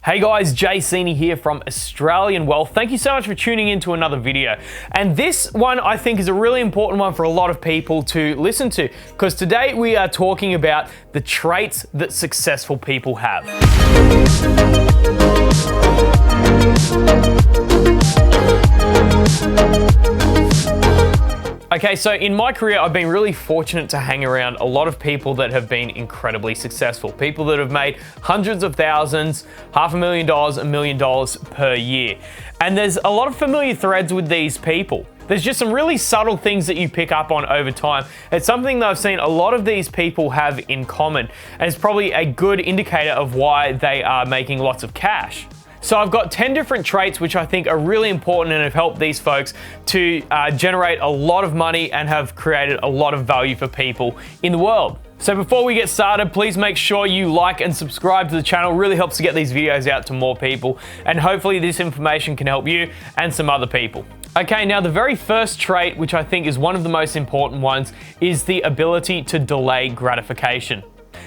Hey guys, Seeney here from Australian Wealth. Thank you so much for tuning in to another video. And this one I think is a really important one for a lot of people to listen to, because today we are talking about the traits that successful people have. Okay, so in my career, I've been really fortunate to hang around a lot of people that have been incredibly successful. People that have made hundreds of thousands, $500,000, $1 million per year. And there's a lot of familiar threads with these people. There's just some really subtle things that you pick up on over time. It's something that I've seen a lot of these people have in common, and it's probably a good indicator of why they are making lots of cash. So I've got 10 different traits which I think are really important and have helped these folks to generate a lot of money and have created a lot of value for people in the world. So before we get started, please make sure you like and subscribe to the channel. It really helps to get these videos out to more people, and hopefully this information can help you and some other people. Okay, now the very first trait, which I think is one of the most important ones, is the ability to delay gratification.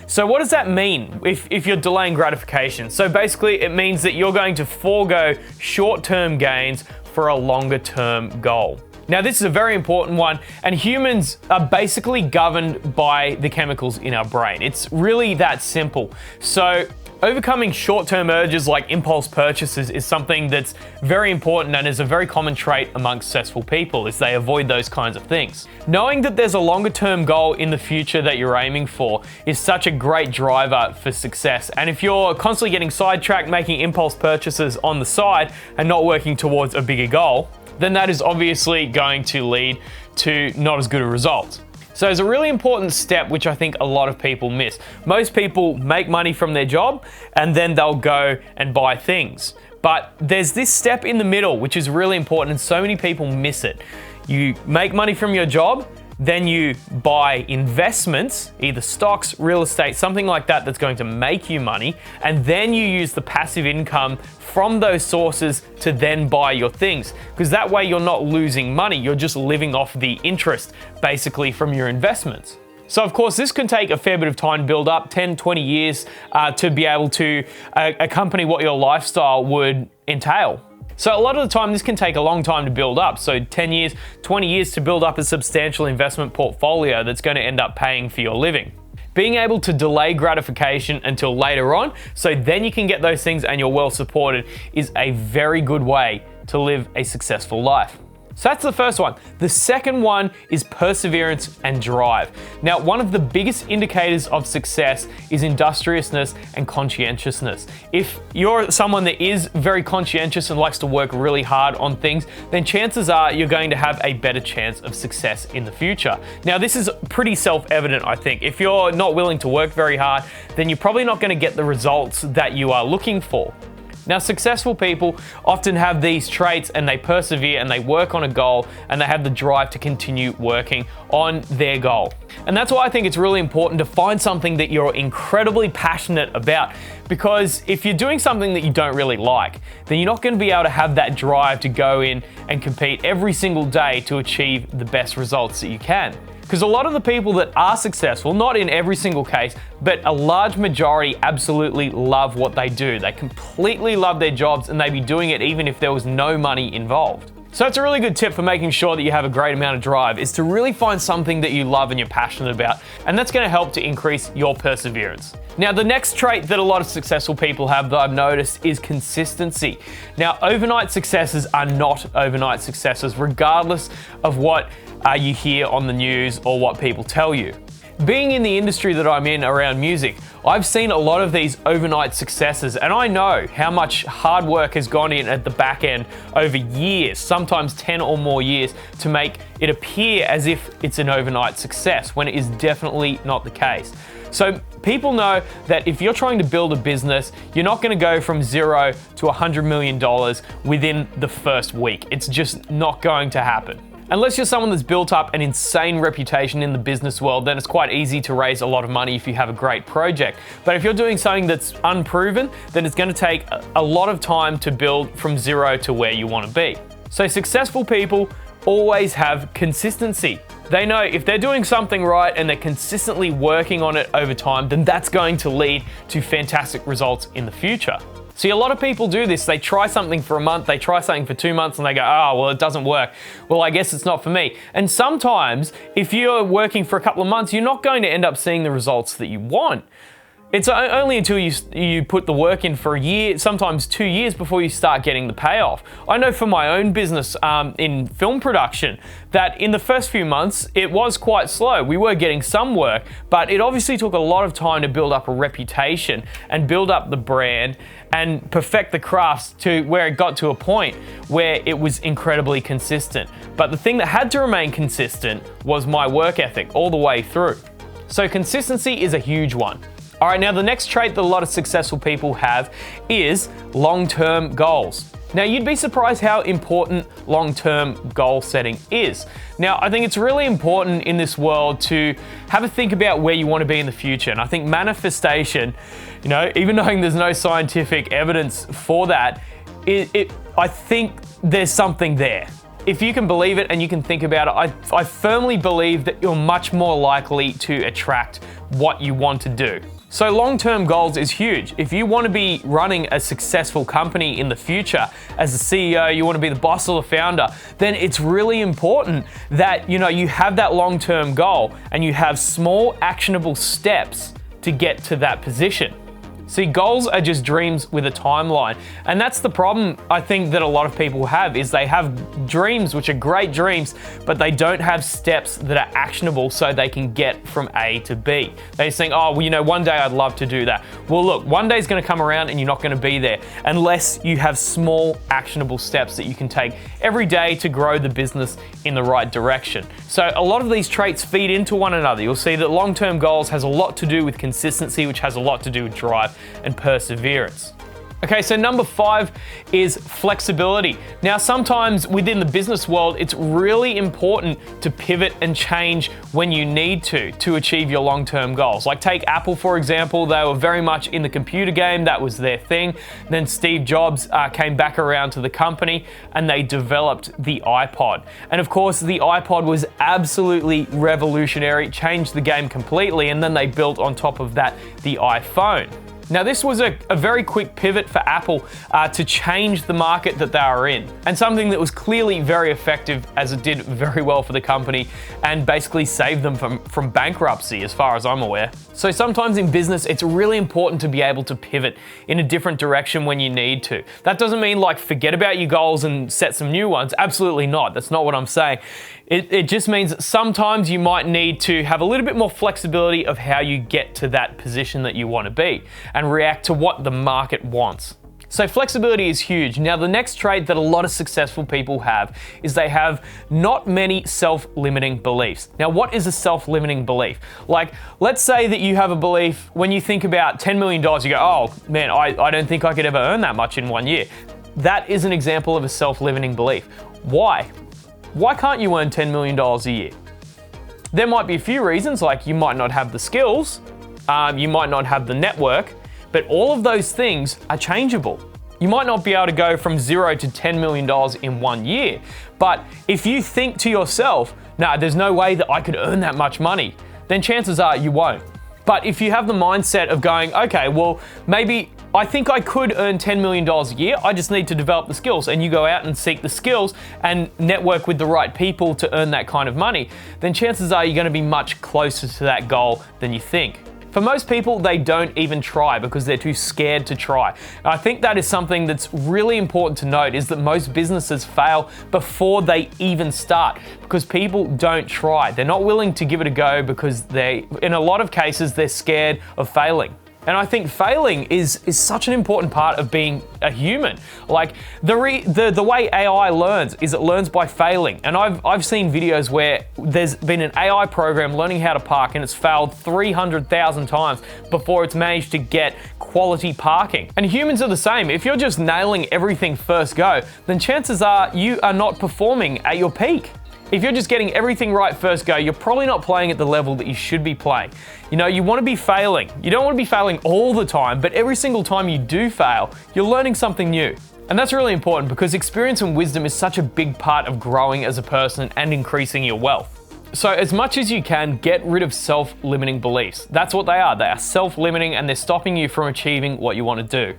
So what does that mean if you're delaying gratification? So basically it means that you're going to forego short-term gains for a longer-term goal. Now this is a very important one, and humans are basically governed by the chemicals in our brain. It's really that simple. So overcoming short-term urges like impulse purchases is something that's very important and is a very common trait among successful people, is they avoid those kinds of things. Knowing that there's a longer-term goal in the future that you're aiming for is such a great driver for success. And if you're constantly getting sidetracked, making impulse purchases on the side and not working towards a bigger goal, then that is obviously going to lead to not as good a result. So it's a really important step which I think a lot of people miss. Most people make money from their job and then they'll go and buy things. But there's this step in the middle which is really important, and so many people miss it. You make money from your job, then you buy investments, either stocks, real estate, something like that that's going to make you money, and then you use the passive income from those sources to then buy your things. Because that way you're not losing money, you're just living off the interest basically from your investments. So of course this can take a fair bit of time to build up, 10, 20 years to be able to accompany what your lifestyle would entail. So a lot of the time this can take a long time to build up. So 10 years, 20 years to build up a substantial investment portfolio that's going to end up paying for your living. Being able to delay gratification until later on, so then you can get those things and you're well supported, is a very good way to live a successful life. So that's the first one. The second one is perseverance and drive. Now, one of the biggest indicators of success is industriousness and conscientiousness. If you're someone that is very conscientious and likes to work really hard on things, then chances are you're going to have a better chance of success in the future. Now, this is pretty self-evident, I think. If you're not willing to work very hard, then you're probably not going to get the results that you are looking for. Now, successful people often have these traits and they persevere and they work on a goal and they have the drive to continue working on their goal. And that's why I think it's really important to find something that you're incredibly passionate about, because if you're doing something that you don't really like, then you're not going to be able to have that drive to go in and compete every single day to achieve the best results that you can. Because a lot of the people that are successful, not in every single case, but a large majority absolutely love what they do. They completely love their jobs and they'd be doing it even if there was no money involved. So it's a really good tip for making sure that you have a great amount of drive, is to really find something that you love and you're passionate about, and that's going to help to increase your perseverance. Now, the next trait that a lot of successful people have that I've noticed is consistency. Now, overnight successes are not overnight successes, regardless of what you hear on the news or what people tell you. Being in the industry that I'm in around music, I've seen a lot of these overnight successes, and I know how much hard work has gone in at the back end over years, sometimes 10 or more years, to make it appear as if it's an overnight success, when it is definitely not the case. So people know that if you're trying to build a business, you're not going to go from $0 to $100 million within the first week. It's just not going to happen. Unless you're someone that's built up an insane reputation in the business world, then it's quite easy to raise a lot of money if you have a great project. But if you're doing something that's unproven, then it's going to take a lot of time to build from zero to where you want to be. So successful people always have consistency. They know if they're doing something right and they're consistently working on it over time, then that's going to lead to fantastic results in the future. See, a lot of people do this. They try something for a month, they try something for 2 months, and they go, oh, well, it doesn't work. Well, I guess it's not for me. And sometimes, if you're working for a couple of months, you're not going to end up seeing the results that you want. It's only until you put the work in for a year, sometimes 2 years, before you start getting the payoff. I know for my own business in film production that in the first few months, it was quite slow. We were getting some work, but it obviously took a lot of time to build up a reputation and build up the brand and perfect the crafts to where it got to a point where it was incredibly consistent. But the thing that had to remain consistent was my work ethic all the way through. So consistency is a huge one. All right, now the next trait that a lot of successful people have is long-term goals. Now, you'd be surprised how important long-term goal setting is. Now, I think it's really important in this world to have a think about where you want to be in the future. And I think manifestation, even knowing there's no scientific evidence for that, I think there's something there. If you can believe it and you can think about it, I firmly believe that you're much more likely to attract what you want to do. So long-term goals is huge. If you want to be running a successful company in the future as a CEO, you want to be the boss or the founder, then it's really important that you have that long-term goal and you have small actionable steps to get to that position. See, goals are just dreams with a timeline. And that's the problem I think that a lot of people have, is they have dreams, which are great dreams, but they don't have steps that are actionable so they can get from A to B. They're saying, oh, well, one day I'd love to do that. Well, look, one day is going to come around and you're not going to be there unless you have small actionable steps that you can take every day to grow the business in the right direction. So a lot of these traits feed into one another. You'll see that long-term goals has a lot to do with consistency, which has a lot to do with drive and perseverance. Okay, so number 5 is flexibility. Now, sometimes within the business world, it's really important to pivot and change when you need to achieve your long-term goals. Like take Apple, for example. They were very much in the computer game. That was their thing. Then Steve Jobs came back around to the company and they developed the iPod. And of course, the iPod was absolutely revolutionary, changed the game completely. And then they built on top of that the iPhone. Now, this was a very quick pivot for Apple to change the market that they are in, and something that was clearly very effective, as it did very well for the company and basically saved them from bankruptcy, as far as I'm aware. So sometimes in business, it's really important to be able to pivot in a different direction when you need to. That doesn't mean like forget about your goals and set some new ones. Absolutely not. That's not what I'm saying. It just means that sometimes you might need to have a little bit more flexibility of how you get to that position that you want to be and react to what the market wants. So flexibility is huge. Now, the next trait that a lot of successful people have is they have not many self-limiting beliefs. Now, what is a self-limiting belief? Like, let's say that you have a belief when you think about $10 million, you go, oh man, I don't think I could ever earn that much in 1 year. That is an example of a self-limiting belief. Why? Why can't you earn $10 million a year? There might be a few reasons, like you might not have the skills, you might not have the network, but all of those things are changeable. You might not be able to go from 0 to $10 million in 1 year, but if you think to yourself, nah, there's no way that I could earn that much money, then chances are you won't. But if you have the mindset of going, okay, well, maybe I think I could earn $10 million a year, I just need to develop the skills, and you go out and seek the skills and network with the right people to earn that kind of money, then chances are you're going to be much closer to that goal than you think. For most people, they don't even try because they're too scared to try. And I think that is something that's really important to note, is that most businesses fail before they even start because people don't try. They're not willing to give it a go because in a lot of cases, they're scared of failing. And I think failing is such an important part of being a human. Like the way AI learns is it learns by failing. And I've seen videos where there's been an AI program learning how to park and it's failed 300,000 times before it's managed to get quality parking. And humans are the same. If you're just nailing everything first go, then chances are you are not performing at your peak. If you're just getting everything right first go, you're probably not playing at the level that you should be playing. You want to be failing. You don't want to be failing all the time, but every single time you do fail, you're learning something new. And that's really important because experience and wisdom is such a big part of growing as a person and increasing your wealth. So as much as you can, get rid of self-limiting beliefs. That's what they are. They are self-limiting and they're stopping you from achieving what you want to do.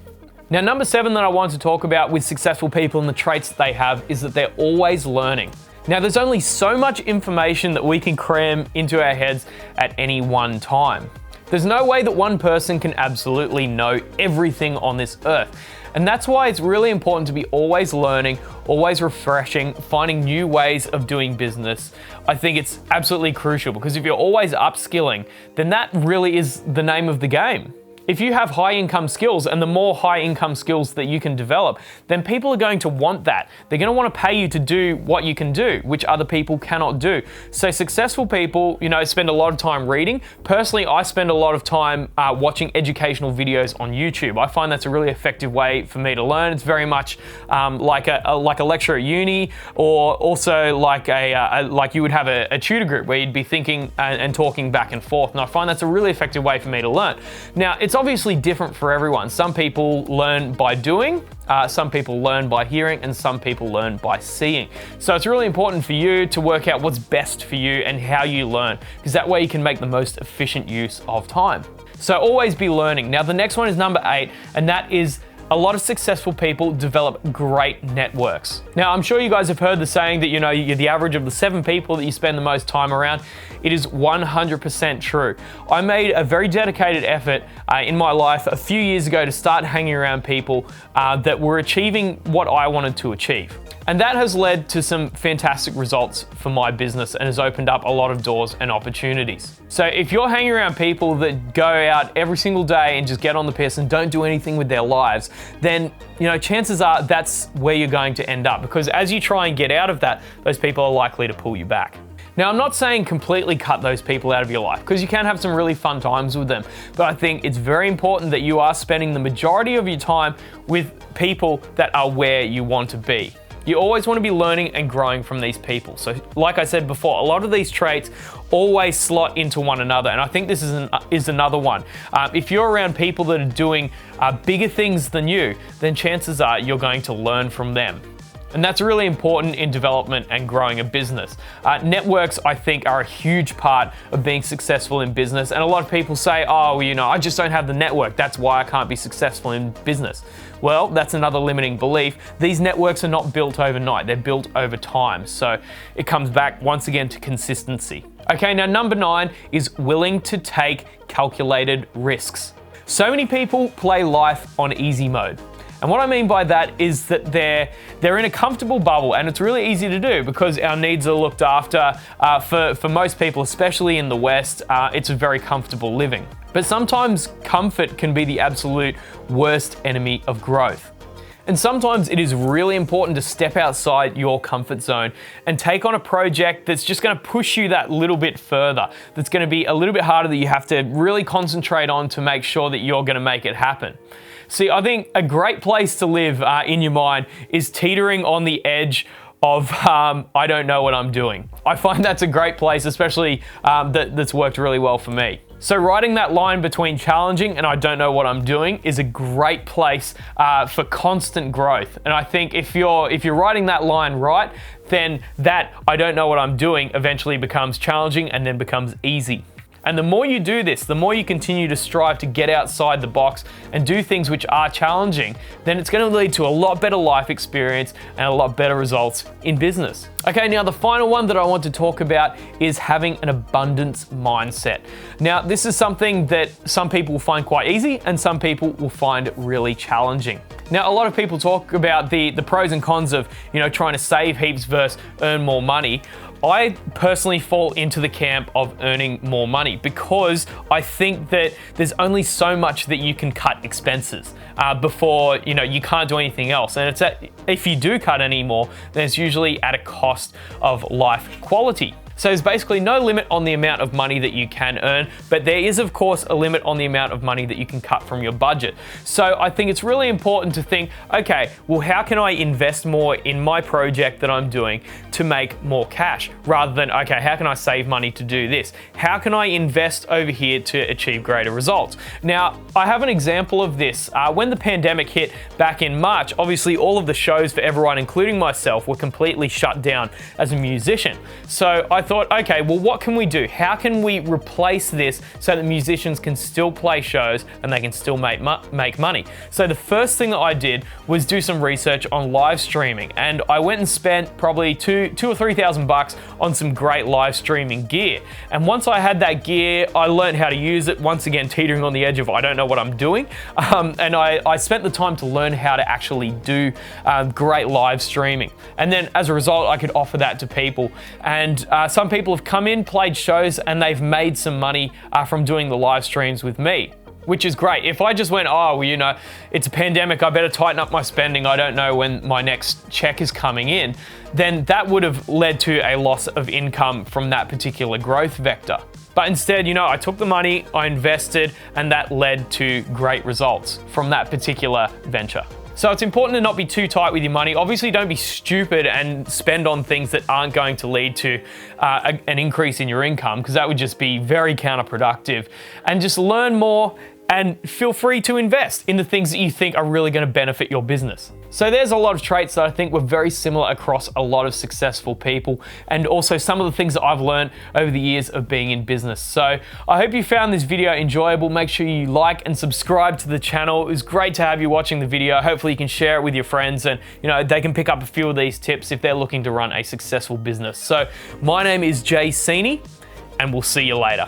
Now, number 7 that I want to talk about with successful people and the traits that they have is that they're always learning. Now, there's only so much information that we can cram into our heads at any one time. There's no way that one person can absolutely know everything on this earth. And that's why it's really important to be always learning, always refreshing, finding new ways of doing business. I think it's absolutely crucial, because if you're always upskilling, then that really is the name of the game. If you have high income skills, and the more high income skills that you can develop, then people are going to want that. They're going to want to pay you to do what you can do, which other people cannot do. So successful people, spend a lot of time reading. Personally, I spend a lot of time watching educational videos on YouTube. I find that's a really effective way for me to learn. It's very much like a lecture at uni, or also like you would have a tutor group where you'd be thinking and talking back and forth. And I find that's a really effective way for me to learn. Now, it's obviously different for everyone. Some people learn by doing, some people learn by hearing, and some people learn by seeing. So it's really important for you to work out what's best for you and how you learn, because that way you can make the most efficient use of time. So always be learning. Now, the next one is number 8, and that is a lot of successful people develop great networks. Now, I'm sure you guys have heard the saying that, you're the average of the 7 people that you spend the most time around. It is 100% true. I made a very dedicated effort in my life a few years ago to start hanging around people that were achieving what I wanted to achieve. And that has led to some fantastic results for my business and has opened up a lot of doors and opportunities. So if you're hanging around people that go out every single day and just get on the piss and don't do anything with their lives, then chances are that's where you're going to end up, because as you try and get out of that, those people are likely to pull you back. Now, I'm not saying completely cut those people out of your life, because you can have some really fun times with them, but I think it's very important that you are spending the majority of your time with people that are where you want to be. You always want to be learning and growing from these people. So like I said before, a lot of these traits always slot into one another. And I think this is another one. If you're around people that are doing bigger things than you, then chances are you're going to learn from them. And that's really important in development and growing a business. Networks, I think, are a huge part of being successful in business. And a lot of people say, I just don't have the network. That's why I can't be successful in business. Well, that's another limiting belief. These networks are not built overnight. They're built over time. So it comes back once again to consistency. Okay, now number 9 is willing to take calculated risks. So many people play life on easy mode. And what I mean by that is that they're in a comfortable bubble, and it's really easy to do because our needs are looked after. For most people, especially in the West, it's a very comfortable living. But sometimes comfort can be the absolute worst enemy of growth. And sometimes it is really important to step outside your comfort zone and take on a project that's just going to push you that little bit further, that's going to be a little bit harder, that you have to really concentrate on to make sure that you're going to make it happen. See, I think a great place to live in your mind is teetering on the edge of I don't know what I'm doing. I find that's a great place, especially that's worked really well for me. So riding that line between challenging and I don't know what I'm doing is a great place for constant growth. And I think if you're riding that line right, then that I don't know what I'm doing eventually becomes challenging and then becomes easy. And the more you do this, the more you continue to strive to get outside the box and do things which are challenging, then it's going to lead to a lot better life experience and a lot better results in business. Okay, now the final one that I want to talk about is having an abundance mindset. Now, this is something that some people will find quite easy and some people will find really challenging. Now, a lot of people talk about the pros and cons of, trying to save heaps versus earn more money. I personally fall into the camp of earning more money because I think that there's only so much that you can cut expenses before you can't do anything else. And if you do cut any more, then it's usually at a cost of life quality. So there's basically no limit on the amount of money that you can earn, but there is of course a limit on the amount of money that you can cut from your budget. So I think it's really important to think, okay, well, how can I invest more in my project that I'm doing to make more cash, rather than, okay, how can I save money to do this? How can I invest over here to achieve greater results? Now, I have an example of this. When the pandemic hit back in March, obviously all of the shows for everyone, including myself, were completely shut down as a musician. So I thought, okay, well, what can we do? How can we replace this so that musicians can still play shows and they can still make money? So the first thing that I did was do some research on live streaming, and I went and spent probably $2,000 or $3,000 on some great live streaming gear. And once I had that gear, I learned how to use it, once again teetering on the edge of I don't know what I'm doing, and I spent the time to learn how to actually do great live streaming. And then as a result, I could offer that to people. And some people have come in, played shows, and they've made some money from doing the live streams with me, which is great. If I just went, oh, well, you know, it's a pandemic, I better tighten up my spending, I don't know when my next check is coming in, then that would have led to a loss of income from that particular growth vector. But instead, you know, I took the money, I invested, and that led to great results from that particular venture. So it's important to not be too tight with your money. Obviously, don't be stupid and spend on things that aren't going to lead to an increase in your income, because that would just be very counterproductive. And just learn more and feel free to invest in the things that you think are really going to benefit your business. So there's a lot of traits that I think were very similar across a lot of successful people, and also some of the things that I've learned over the years of being in business. So I hope you found this video enjoyable. Make sure you like and subscribe to the channel. It was great to have you watching the video. Hopefully you can share it with your friends, and you know, they can pick up a few of these tips if they're looking to run a successful business. So my name is Seeney, and we'll see you later.